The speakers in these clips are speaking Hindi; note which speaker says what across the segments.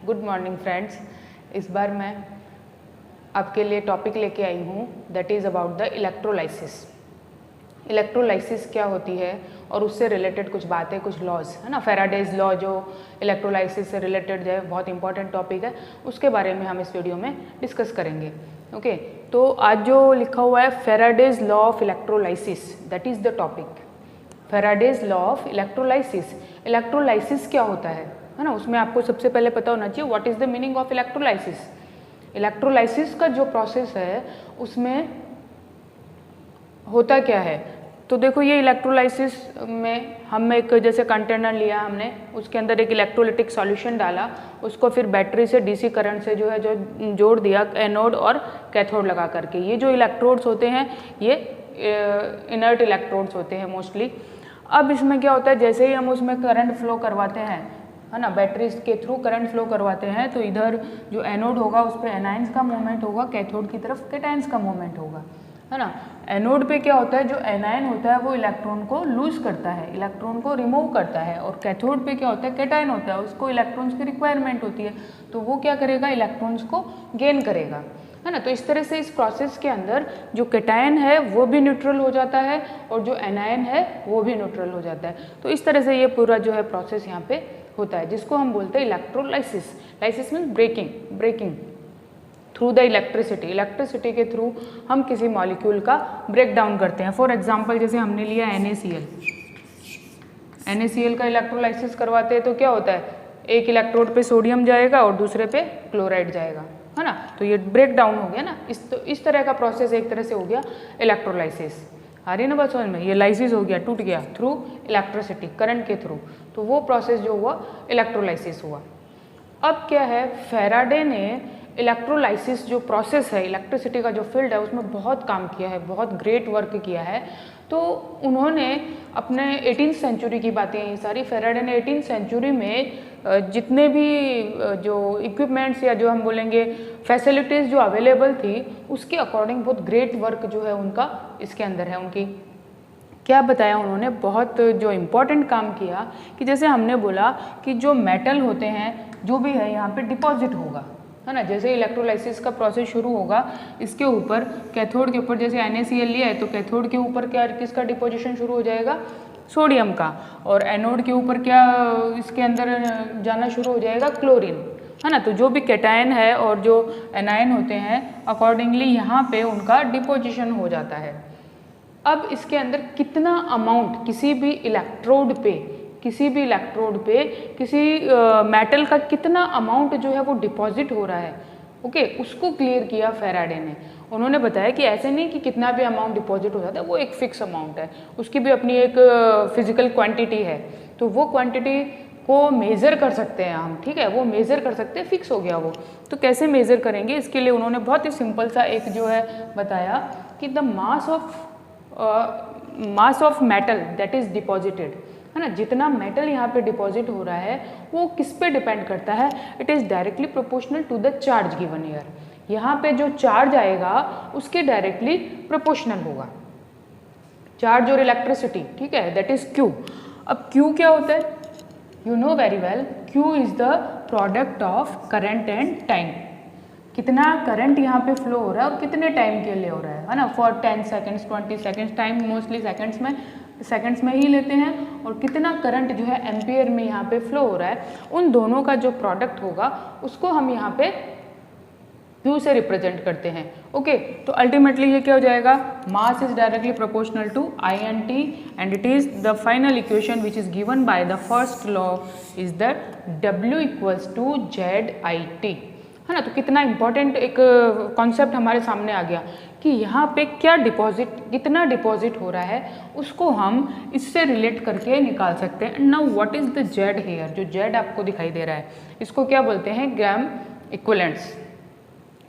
Speaker 1: Good morning friends. इस बार मैं आपके लिए टॉपिक लेके आई हूँ that is about the electrolysis. Electrolysis क्या होती है और उससे रिलेटेड कुछ बातें, कुछ लॉज है ना। फैराडेज लॉ जो इलेक्ट्रोलाइसिस से रिलेटेड जो है बहुत इंपॉर्टेंट टॉपिक है, उसके बारे में हम इस वीडियो में डिस्कस करेंगे। ओके, तो आज जो लिखा हुआ है Faraday's law of electrolysis, that is the topic. Faraday's law of electrolysis. Electrolysis क्या होता है ना, उसमें आपको सबसे पहले पता होना चाहिए what is the meaning of electrolysis. Electrolysis का जो प्रोसेस है उसमें होता क्या है, तो देखो ये इलेक्ट्रोलाइसिस में हम एक जैसे कंटेनर लिया हमने, उसके अंदर एक इलेक्ट्रोलिटिक सॉल्यूशन डाला, उसको फिर बैटरी से डीसी करंट से जो है जो जोड़ दिया एनोड और कैथोड लगा करके। ये जो इलेक्ट्रोड्स होते हैं ये इनर्ट इलेक्ट्रोड्स होते हैं मोस्टली। अब इसमें क्या होता है, जैसे ही हम उसमें करंट फ्लो करवाते हैं है ना, बैटरीज के थ्रू करंट फ्लो करवाते हैं, तो इधर जो एनोड होगा उस पर एनाइंस का मूवमेंट होगा, कैथोड की तरफ कैटाइंस का मूवमेंट होगा, है ना। एनोड पे क्या होता है, जो एनायन होता है वो इलेक्ट्रॉन को लूज करता है, इलेक्ट्रॉन को रिमूव करता है, और कैथोड पे क्या होता है, कैटायन होता है, उसको इलेक्ट्रॉन्स की रिक्वायरमेंट होती है, तो वो क्या करेगा, इलेक्ट्रॉन्स को गेन करेगा, है ना। तो इस तरह से इस प्रोसेस के अंदर जो कैटायन है वो भी न्यूट्रल हो जाता है और जो एनायन है वो भी न्यूट्रल हो जाता है। तो इस तरह से ये पूरा जो है प्रोसेस यहाँ पे होता है, जिसको हम बोलते हैं electrolysis. Lysis means breaking through the electricity. Electricity के थ्रू हम किसी मॉलिक्यूल का ब्रेक डाउन करते हैं। फॉर एग्जांपल जैसे हमने लिया NaCl का इलेक्ट्रोलाइसिस करवाते हैं तो क्या होता है, एक इलेक्ट्रोड पे सोडियम जाएगा और दूसरे पे क्लोराइड जाएगा, है ना। तो ये ब्रेक डाउन हो गया ना, इस तरह का प्रोसेस एक तरह से हो गया इलेक्ट्रोलाइसिस। आ रही है ना बात समझ में, ये लाइसिस हो गया, टूट गया थ्रू इलेक्ट्रिसिटी, करंट के थ्रू, तो वो प्रोसेस जो हुआ इलेक्ट्रोलाइसिस हुआ। अब क्या है, फैराडे ने इलेक्ट्रोलाइसिस जो प्रोसेस है, इलेक्ट्रिसिटी का जो फील्ड है उसमें बहुत काम किया है, बहुत ग्रेट वर्क किया है। तो उन्होंने अपने 18th सेंचुरी की बातें हैं ये सारी, फैराडे ने 18th सेंचुरी में जितने भी जो इक्विपमेंट्स या जो हम बोलेंगे फैसिलिटीज़ जो अवेलेबल थी उसके अकॉर्डिंग बहुत ग्रेट वर्क जो है उनका इसके अंदर है। उनकी क्या बताया उन्होंने, बहुत जो इम्पोर्टेंट काम किया कि जैसे हमने बोला कि जो मेटल होते हैं जो भी है यहाँ पे डिपॉजिट होगा, है ना। जैसे इलेक्ट्रोलाइसिस का प्रोसेस शुरू होगा, इसके ऊपर कैथोड के ऊपर जैसे NaCl लिया है तो कैथोड के ऊपर क्या किसका डिपोजिशन शुरू हो जाएगा, सोडियम का, और एनोड के ऊपर क्या इसके अंदर जाना शुरू हो जाएगा, क्लोरीन, है ना। तो जो भी कैटायन है और जो एनायन होते हैं अकॉर्डिंगली यहाँ पे उनका डिपोजिशन हो जाता है। अब इसके अंदर कितना अमाउंट किसी भी इलेक्ट्रोड पे किसी मेटल का कितना अमाउंट जो है वो डिपॉजिट हो रहा है, ओके, उसको क्लियर किया फैराडे ने। उन्होंने बताया कि ऐसे नहीं कि कितना भी अमाउंट डिपॉजिट हो जाता है, वो एक फिक्स अमाउंट है, उसकी भी अपनी एक फिजिकल क्वांटिटी है, तो वो क्वांटिटी को मेज़र कर सकते हैं हम, ठीक है, वो मेज़र कर सकते हैं, फिक्स हो गया वो। तो कैसे मेज़र करेंगे, इसके लिए उन्होंने बहुत ही सिंपल सा एक जो है बताया कि the mass of metal that is deposited, है ना, जितना मेटल यहाँ पे डिपॉजिट हो रहा है वो किस पे डिपेंड करता है, it is directly proportional to the charge given here. यहाँ पे जो चार्ज आएगा उसके डायरेक्टली प्रोपोर्शनल होगा, चार्ज और इलेक्ट्रिसिटी, ठीक है, दैट इज Q। अब Q क्या होता है, you know very well, Q is the product of current and time. कितना करंट यहाँ पे फ्लो हो रहा है और कितने टाइम के लिए हो रहा है ना, for 10 seconds 20 seconds, time mostly seconds में ही लेते हैं, और कितना करंट जो है एम्पियर में यहाँ पे फ्लो हो रहा है, उन दोनों का जो प्रोडक्ट होगा उसको हम यहाँ पे Q से रिप्रेजेंट करते हैं। ओके, तो अल्टीमेटली ये क्या हो जाएगा, mass is directly proportional to INT and it is the final equation which is given by the first law is that W equals to ZIT, है ना। तो कितना इंपॉर्टेंट एक कॉन्सेप्ट हमारे सामने आ गया कि यहाँ पे कितना डिपॉजिट हो रहा है उसको हम इससे रिलेट करके निकाल सकते हैं। Now what is the Z here, जो Z आपको दिखाई दे रहा है इसको क्या बोलते हैं, ग्राम इक्विवेलेंट्स।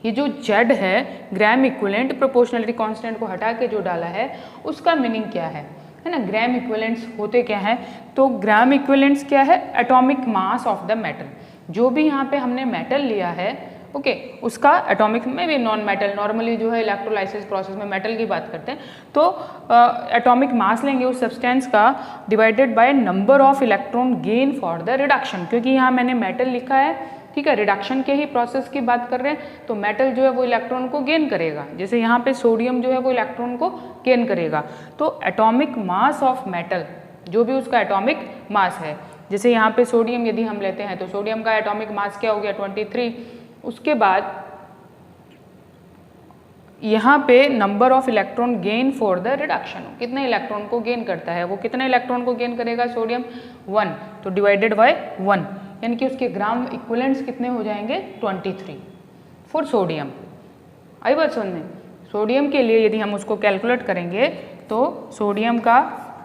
Speaker 1: ये जो Z है ग्राम इक्विवेलेंट, प्रोपोर्शनलिटी कांस्टेंट को हटा के जो डाला है उसका मीनिंग क्या है ना। ग्राम इक्विवेलेंट्स होते क्या है, तो ग्राम इक्विवेलेंट्स क्या है, atomic mass of the metal. जो भी यहाँ पे हमने मेटल लिया है, ओके, उसका एटॉमिक में भी नॉन मेटल, नॉर्मली जो है इलेक्ट्रोलाइसिस प्रोसेस में मेटल की बात करते हैं, तो एटॉमिक मास लेंगे उस सब्सटेंस का divided by number of electron gain for the reduction. क्योंकि यहाँ मैंने मेटल लिखा है ठीक है, रिडक्शन के ही प्रोसेस की बात कर रहे हैं, तो मेटल जो है वो इलेक्ट्रॉन को गेन करेगा, जैसे यहाँ पे सोडियम जो है वो इलेक्ट्रॉन को गेन करेगा। तो एटॉमिक मास ऑफ मेटल, जो भी उसका एटॉमिक मास है, जैसे यहाँ पे सोडियम यदि हम लेते हैं तो सोडियम का एटॉमिक मास क्या हो गया 23। उसके बाद यहाँ पे number of electron gain for the reduction, कितने इलेक्ट्रॉन को गेन करता है, वो कितने इलेक्ट्रॉन को गेन करेगा सोडियम 1, तो डिवाइडेड बाय 1, यानी कि उसके ग्राम इक्विवेलेंट्स कितने हो जाएंगे 23 फॉर सोडियम। आई बात समझ में? सोडियम के लिए यदि हम उसको कैलकुलेट करेंगे तो सोडियम का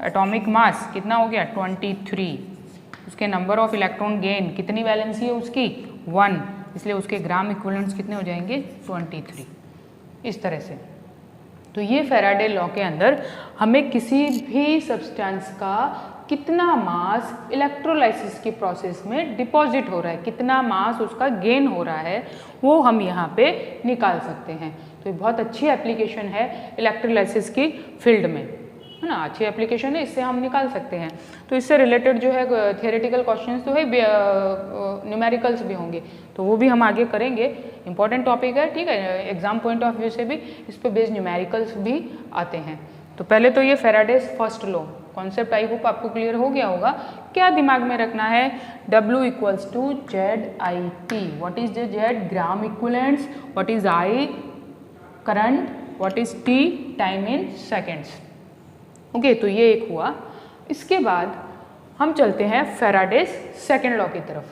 Speaker 1: एटॉमिक मास कितना हो गया 23, उसके नंबर ऑफ इलेक्ट्रॉन गेन, कितनी वैलेंसी है उसकी 1, इसलिए उसके ग्राम इक्विवेलेंट्स कितने हो जाएंगे 23, इस तरह से। तो ये फैराडे लॉ के अंदर हमें किसी भी सब्सटेंस का कितना मास इलेक्ट्रोलाइसिस की प्रोसेस में डिपॉजिट हो रहा है, कितना मास उसका गेन हो रहा है, वो हम यहाँ पे निकाल सकते हैं। तो ये बहुत अच्छी एप्लीकेशन है इलेक्ट्रोलाइसिस की फील्ड में, है ना, अच्छी एप्लीकेशन है, इससे हम निकाल सकते हैं। तो इससे रिलेटेड जो है थियोरेटिकल क्वेश्चंस तो है, न्यूमेरिकल्स भी होंगे, तो वो भी हम आगे करेंगे, इंपॉर्टेंट टॉपिक है, ठीक है, एग्जाम पॉइंट ऑफ व्यू से भी इस पर बेस्ड न्यूमेरिकल्स भी आते हैं। तो पहले तो ये Faraday's first law concept I hope आपको क्लियर हो गया होगा। क्या दिमाग में रखना है, W equals to ZIT, what is the Z, gram equivalents, what is I, current, what is T, time in seconds. Okay, तो ये एक हुआ। इसके बाद हम चलते हैं फैराडेज सेकेंड लॉ की तरफ।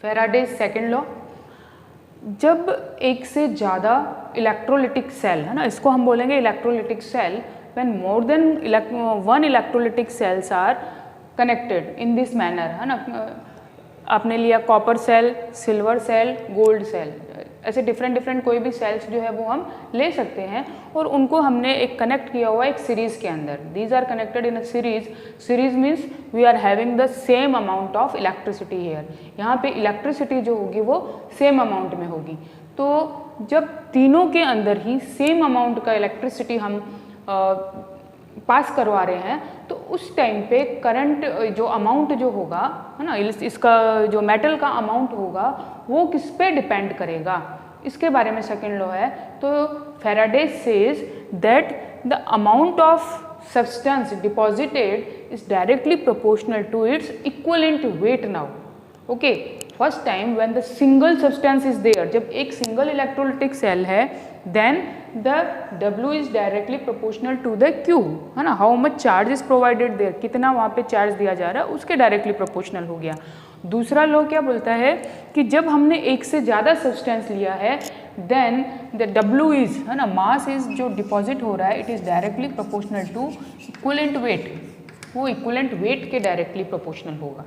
Speaker 1: फैराडेज सेकेंड लॉ, जब एक से ज़्यादा इलेक्ट्रोलिटिक सेल, है ना, इसको हम बोलेंगे electrolytic cell, when more than 1 electrolytic cells are connected in this manner, है ना, आपने लिया copper cell, silver cell, gold cell, ऐसे डिफरेंट कोई भी सेल्स जो है वो हम ले सकते हैं और उनको हमने एक कनेक्ट किया हुआ एक सीरीज़ के अंदर। These are connected in a series, series means we are having the same amount of electricity here, यहाँ पे इलेक्ट्रिसिटी जो होगी वो सेम अमाउंट में होगी। तो जब तीनों के अंदर ही सेम अमाउंट का इलेक्ट्रिसिटी हम पास करवा रहे हैं तो उस टाइम पे करंट जो अमाउंट जो होगा, है ना, इसका जो मेटल का अमाउंट होगा वो किस पे डिपेंड करेगा, इसके बारे में सेकेंड लॉ है। तो Faraday says that the amount of substance deposited is directly proportional to its equivalent weight now. Okay, first time when the single substance is there, जब एक सिंगल इलेक्ट्रोलिटिक सेल है, then the W is directly proportional to the Q, है ना, how much charge is provided there, कितना वहाँ पे चार्ज दिया जा रहा है उसके डायरेक्टली प्रोपोर्शनल हो गया। दूसरा लॉ क्या बोलता है कि जब हमने एक से ज़्यादा सब्सटेंस लिया है देन द W इज, है ना, मास इज जो डिपॉजिट हो रहा है, it is directly proportional to equivalent weight, वो इक्विवेलेंट वेट के डायरेक्टली प्रोपोर्शनल होगा।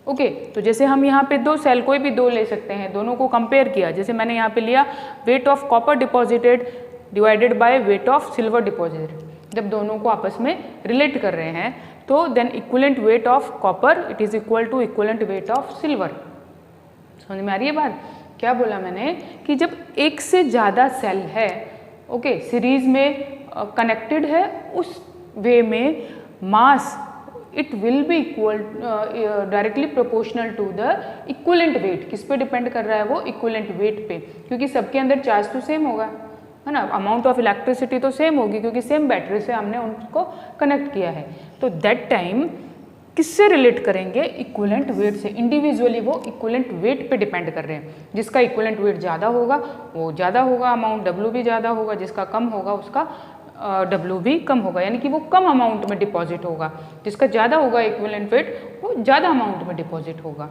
Speaker 1: ओके, तो जैसे हम यहाँ पे दो सेल, कोई भी दो ले सकते हैं, दोनों को कंपेयर किया, जैसे मैंने यहाँ पे लिया wait of copper deposited divided by weight of silver deposited, जब दोनों को आपस में रिलेट कर रहे हैं तो then equivalent weight of copper it is equal to equivalent weight of silver. समझ में आ रही है बात? क्या बोला मैंने कि जब एक से ज़्यादा सेल है, ओके, सीरीज में कनेक्टेड है, उस वे में mass it will be equal directly proportional to the equivalent weight. किस पे डिपेंड कर रहा है वो? इक्विवेलेंट वेट पे, क्योंकि सबके अंदर चार्ज तो सेम होगा, है ना, अमाउंट ऑफ इलेक्ट्रिसिटी तो सेम होगी क्योंकि सेम बैटरी से हमने उनको कनेक्ट किया है। तो दैट टाइम किससे रिलेट करेंगे? इक्विवेलेंट वेट से। इंडिविजुअली वो इक्विवेलेंट वेट पे डिपेंड कर रहे हैं, जिसका इक्विवेलेंट वेट ज़्यादा होगा वो ज़्यादा होगा, अमाउंट W भी ज़्यादा होगा, जिसका कम होगा उसका W भी कम होगा, यानी कि वो कम अमाउंट में डिपॉजिट होगा, जिसका ज़्यादा होगा इक्विवेलेंट वेट वो ज़्यादा अमाउंट में डिपॉजिट होगा।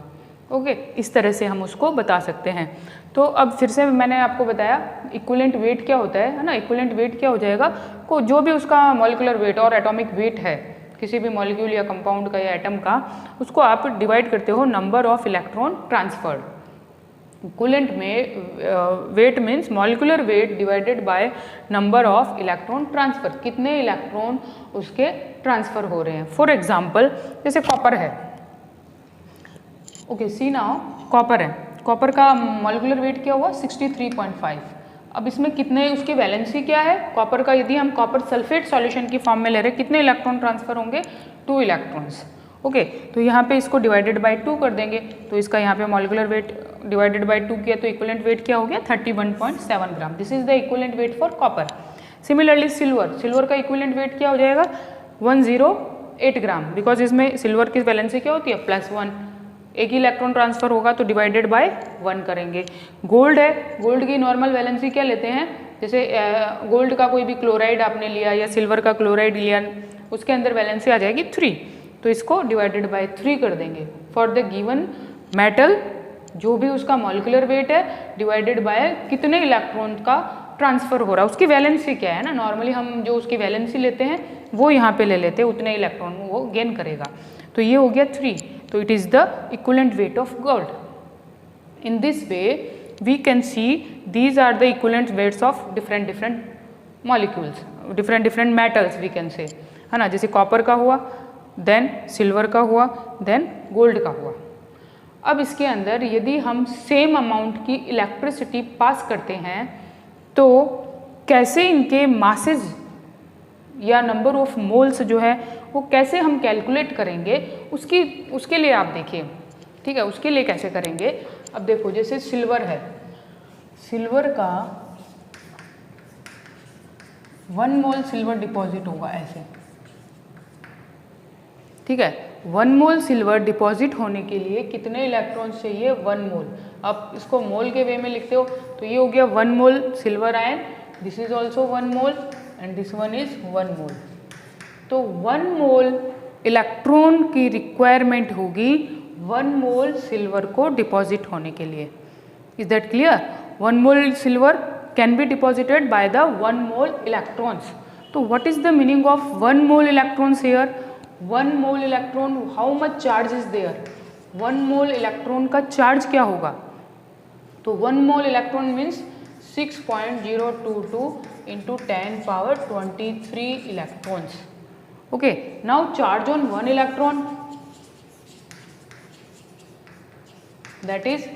Speaker 1: ओके, इस तरह से हम उसको बता सकते हैं। तो अब फिर से मैंने आपको बताया इक्विवेलेंट वेट क्या होता है ना, इक्विवेलेंट वेट क्या हो जाएगा, को जो भी उसका मॉलिक्यूलर वेट और एटॉमिक वेट है किसी भी मॉलिक्यूल या कंपाउंड का या एटम का, उसको आप डिवाइड करते हो number of electron transferred. Equivalent में weight means molecular weight divided by number of electron transfer, कितने इलेक्ट्रॉन उसके ट्रांसफर हो रहे हैं। फॉर एग्जांपल जैसे कॉपर है, ओके, सी नाउ कॉपर है, कॉपर का मॉलिक्यूलर वेट क्या हुआ 63.5। अब इसमें कितने उसकी वैलेंसी क्या है कॉपर का, यदि हम कॉपर सल्फेट सॉल्यूशन की फॉर्म में ले रहे हैं कितने इलेक्ट्रॉन ट्रांसफर होंगे 2 इलेक्ट्रॉन्स। ओके, तो यहाँ पे इसको डिवाइडेड बाय 2 कर देंगे, तो इसका यहाँ पे मॉलिक्यूलर वेट डिवाइडेड बाय 2 किया तो इक्विवेलेंट वेट क्या हो गया 31.7 gram. This is the equivalent weight for copper. Similarly silver का इक्विवेलेंट वेट क्या हो जाएगा 108 ग्राम, बिकॉज इसमें सिल्वर की वैलेंसी क्या होती है +1, एक ही इलेक्ट्रॉन ट्रांसफर होगा तो डिवाइडेड बाय 1 करेंगे। गोल्ड है, गोल्ड की नॉर्मल वैलेंसी क्या लेते हैं, जैसे गोल्ड का कोई भी क्लोराइड आपने लिया या सिल्वर का क्लोराइड लिया, उसके अंदर वैलेंसी आ जाएगी 3, तो इसको डिवाइडेड बाय 3 कर देंगे फॉर द गिवन मेटल, जो भी उसका मॉलिक्यूलर वेट है डिवाइडेड बाय कितने इलेक्ट्रॉन का ट्रांसफर हो रहा है, उसकी वैलेंसी क्या है ना, नॉर्मली हम जो उसकी वैलेंसी लेते हैं वो यहाँ पे ले लेते हैं, उतने इलेक्ट्रॉन वो गेन करेगा। तो ये हो गया 3, तो it is the equivalent weight of gold. In this way we can see these are the equivalent weights of different molecules, different metals we can say, है ना, जैसे कॉपर का हुआ, देन सिल्वर का हुआ, देन गोल्ड का हुआ। अब इसके अंदर यदि हम सेम अमाउंट की इलेक्ट्रिसिटी पास करते हैं तो कैसे इनके मासेस या नंबर ऑफ मोल्स जो है वो कैसे हम कैलकुलेट करेंगे, उसके लिए आप देखिए, ठीक है, उसके लिए कैसे करेंगे। अब देखो जैसे सिल्वर है, सिल्वर का 1 मोल सिल्वर डिपॉजिट होगा ऐसे, ठीक है, 1 मोल सिल्वर डिपॉजिट होने के लिए कितने इलेक्ट्रॉन चाहिए 1 मोल। अब इसको मोल के वे में लिखते हो तो ये हो गया 1 mole silver ion, this is also 1 mole and this one is 1 मोल। तो 1 मोल इलेक्ट्रॉन की रिक्वायरमेंट होगी 1 मोल सिल्वर को डिपॉजिट होने के लिए। Is that clear? 1 mole silver can be deposited by the 1 mole electrons. तो what is the meaning of 1 mole electrons here? 1 mole electron, how much charge is there? 1 mole electron का चार्ज क्या होगा? तो 1 mole electron means 6.022 into 10 power 23 electrons. Okay, now charge on 1 electron, that is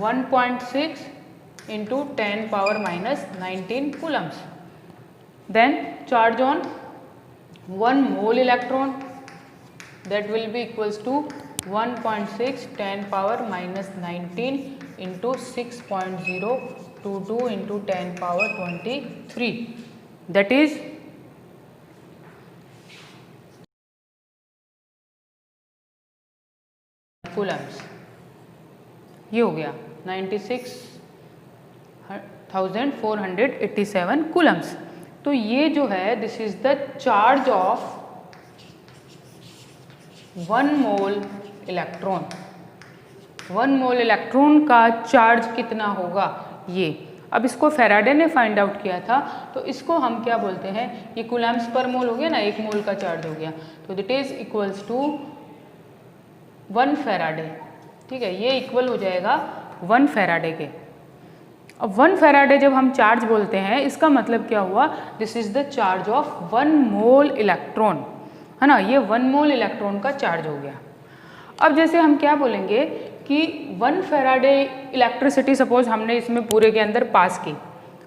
Speaker 1: 1.6 into 10 power minus 19 coulombs. Then charge on 1 mole electron, that will be equals to 1.6 10 power minus 19 into 6.022 into 10 power 23, that is coulombs। ये हो गया 96,487 coulombs। तो ये जो है this is the charge of 1 mole electron. 1 mole electron का चार्ज कितना होगा ये। अब इसको फैराडे ने फाइंड आउट किया था, तो इसको हम क्या बोलते हैं, ये कूलम्स पर मोल हो गया ना, 1 मोल का चार्ज हो गया, तो that is equals to 1 Faraday. ठीक है, ये इक्वल हो जाएगा 1 फैराडे के। अब 1 फैराडे जब हम चार्ज बोलते हैं, इसका मतलब क्या हुआ, this is the charge of 1 mole electron, है ना, ये 1 मोल इलेक्ट्रॉन का चार्ज हो गया। अब जैसे हम क्या बोलेंगे कि 1 फैराडे इलेक्ट्रिसिटी सपोज हमने इसमें पूरे के अंदर पास की,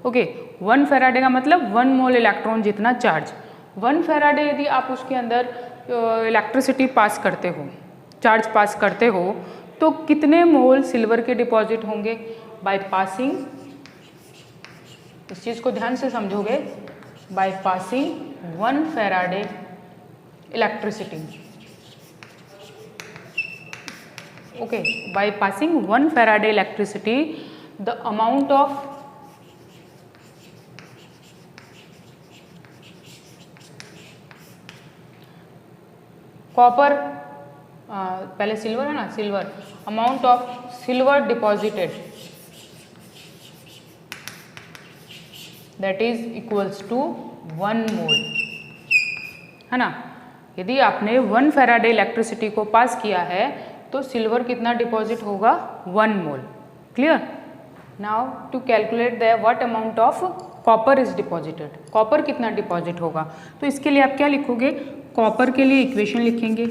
Speaker 1: ओके, 1 फैराडे का मतलब 1 मोल इलेक्ट्रॉन जितना चार्ज। 1 फैराडे यदि आप उसके अंदर इलेक्ट्रिसिटी पास करते हो, चार्ज पास करते हो, तो कितने मोल सिल्वर के डिपॉजिट होंगे बाय पासिंग, इस चीज़ को ध्यान से समझोगे, by passing 1 Faraday electricity, okay, by passing 1 Faraday electricity, the amount of copper, पहले सिल्वर है ना, silver, amount of silver deposited, that is equals to 1 mole, है ना। यदि आपने 1 फैराडे इलेक्ट्रिसिटी को पास किया है तो सिल्वर कितना डिपॉजिट होगा 1 mole. Clear? Now to calculate the what amount of copper is deposited, copper कितना डिपॉजिट होगा, तो इसके लिए आप क्या लिखोगे, कॉपर के लिए इक्वेशन लिखेंगे,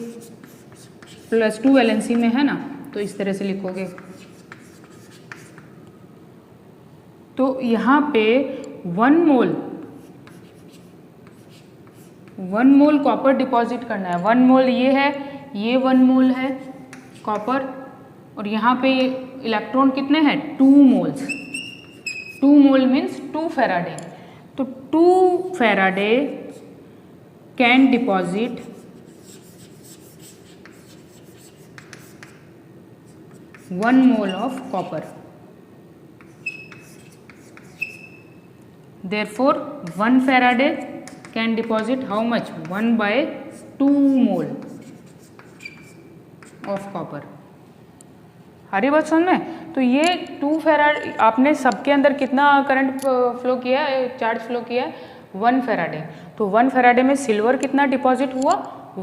Speaker 1: +2 वैलेंसी में है ना, तो इस तरह से लिखोगे। तो यहाँ पे 1 मोल कॉपर डिपॉजिट करना है। 1 मोल ये है, ये 1 मोल है कॉपर, और यहाँ पे इलेक्ट्रॉन कितने हैं 2 मोल्स। 2 मोल मीन्स 2 फैराडे। तो 2 Faraday can deposit 1 mole of copper. Therefore 1 Faraday can deposit how much 1/2 mole of copper। हरी बात समझ में। तो ये 2 फैराडे आपने सबके अंदर कितना करंट फ्लो किया है, चार्ज फ्लो किया है 1 फैराडे। तो 1 फैराडे में सिल्वर कितना डिपॉजिट हुआ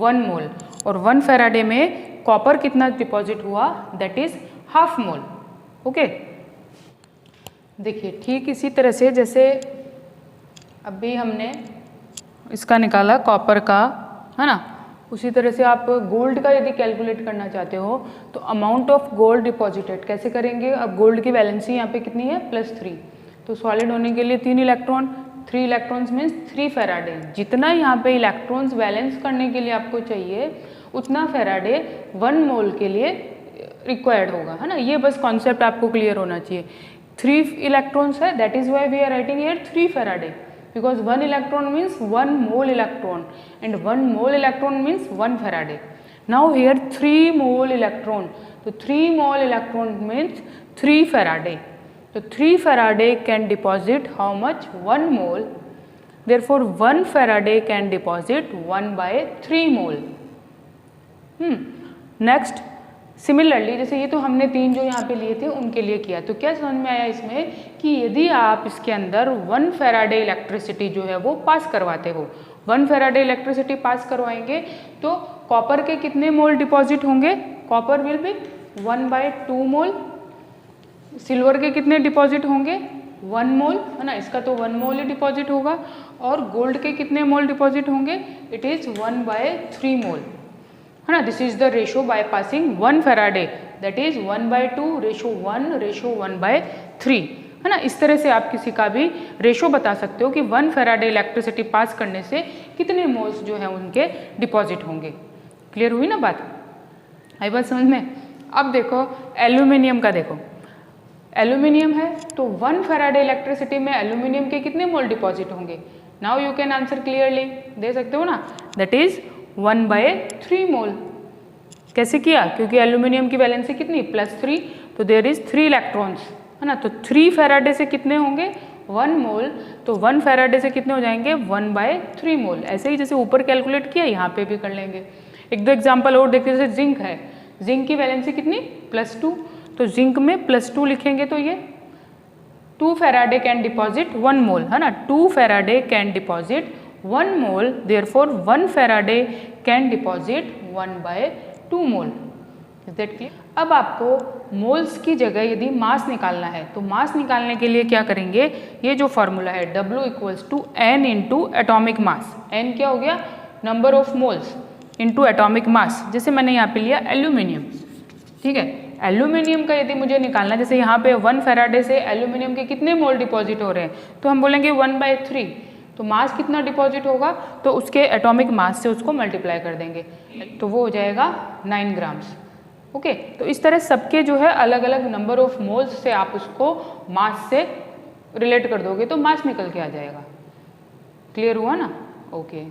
Speaker 1: 1 मोल, और 1 फैराडे में कॉपर कितना डिपॉजिट हुआ that is half mole. Okay, देखिए ठीक इसी तरह से जैसे अभी हमने इसका निकाला कॉपर का, है ना, उसी तरह से आप गोल्ड का यदि कैलकुलेट करना चाहते हो तो अमाउंट ऑफ गोल्ड डिपॉजिटेड कैसे करेंगे। अब गोल्ड की वैलेंसी यहाँ पे कितनी है +3, तो सॉलिड होने के लिए 3 इलेक्ट्रॉन, 3 इलेक्ट्रॉन्स मीन्स 3 फैराडे। जितना यहाँ पे इलेक्ट्रॉन्स बैलेंस करने के लिए आपको चाहिए उतना फैराडे 1 मोल के लिए रिक्वायर्ड होगा, है ना। ये बस कॉन्सेप्ट आपको क्लियर होना चाहिए। 3 इलेक्ट्रॉन्स है, that is why we are writing here 3 Faraday, because 1 electron means 1 mole electron and 1 mole electron means 1 Faraday. Now here 3 mole electron, so 3 mole electron means 3 Faraday. So 3 Faraday can deposit how much 1 mole, therefore 1 Faraday can deposit 1/3 mole. Next similarly जैसे ये तो हमने 3 जो यहाँ पे लिए थे उनके लिए किया, तो क्या समझ में आया इसमें कि यदि आप इसके अंदर 1 फैराडे इलेक्ट्रिसिटी जो है वो पास करवाते हो, 1 फैराडे इलेक्ट्रिसिटी पास करवाएंगे तो कॉपर के कितने मोल डिपॉजिट होंगे, copper will be 1/2 mole. Silver के कितने डिपॉजिट होंगे 1 मोल, है ना, इसका तो 1 मोल ही डिपॉजिट होगा। और गोल्ड के कितने मोल डिपॉजिट होंगे, इट इज़ 1/3 मोल, है ना। This is the ratio by passing 1 Faraday, that is 1/2 ratio 1 ratio 1/3, है ना। इस तरह से आप किसी का भी रेशो बता सकते हो कि 1 फैराडे इलेक्ट्रिसिटी पास करने से कितने मोल्स जो है उनके डिपॉजिट होंगे। क्लियर हुई ना बात, आई बात समझ में। अब देखो एल्यूमिनियम का, देखो एल्यूमिनियम है तो 1 फैराडे इलेक्ट्रिसिटी में एल्यूमिनियम के कितने मोल डिपॉजिट होंगे। Now you can answer clearly, दे सकते हो ना, दैट इज 1/3 मोल। कैसे किया, क्योंकि एल्यूमिनियम की वैलेंसी कितनी +3, तो देयर इज 3 इलेक्ट्रॉन्स, है ना। तो 3 फैराडे से कितने होंगे 1 मोल, तो 1 फैराडे से कितने हो जाएंगे 1/3 मोल। ऐसे ही जैसे ऊपर कैलकुलेट किया यहाँ पे भी कर लेंगे। एक दो एग्जाम्पल और देखते, जैसे जिंक है, जिंक की वैलेंसी कितनी +2, तो जिंक में +2 लिखेंगे तो ये 2 फैराडे कैन डिपॉजिट 1 मोल, है ना। 2 Faraday can deposit 1 mole, therefore 1 Faraday can deposit 1/2 mole. Is that clear. अब आपको मोल्स की जगह यदि मास निकालना है तो मास निकालने के लिए क्या करेंगे, ये जो फॉर्मूला है W = N × atomic mass. N क्या हो गया, number of moles into atomic mass. जैसे मैंने यहाँ पे लिया एल्यूमिनियम, ठीक है, एल्यूमिनियम का यदि मुझे निकालना, जैसे यहाँ पे 1 फैराडे से एल्यूमिनियम के कितने मोल डिपॉजिट हो रहे हैं, तो हम बोलेंगे 1/3, तो मास कितना डिपॉजिट होगा, तो उसके एटॉमिक मास से उसको मल्टीप्लाई कर देंगे, तो वो हो जाएगा 9 ग्राम्स। ओके, तो इस तरह सबके जो है अलग अलग नंबर ऑफ मोल्स से आप उसको मास से रिलेट कर दोगे तो मास निकल के आ जाएगा। क्लियर हुआ ना, ओके।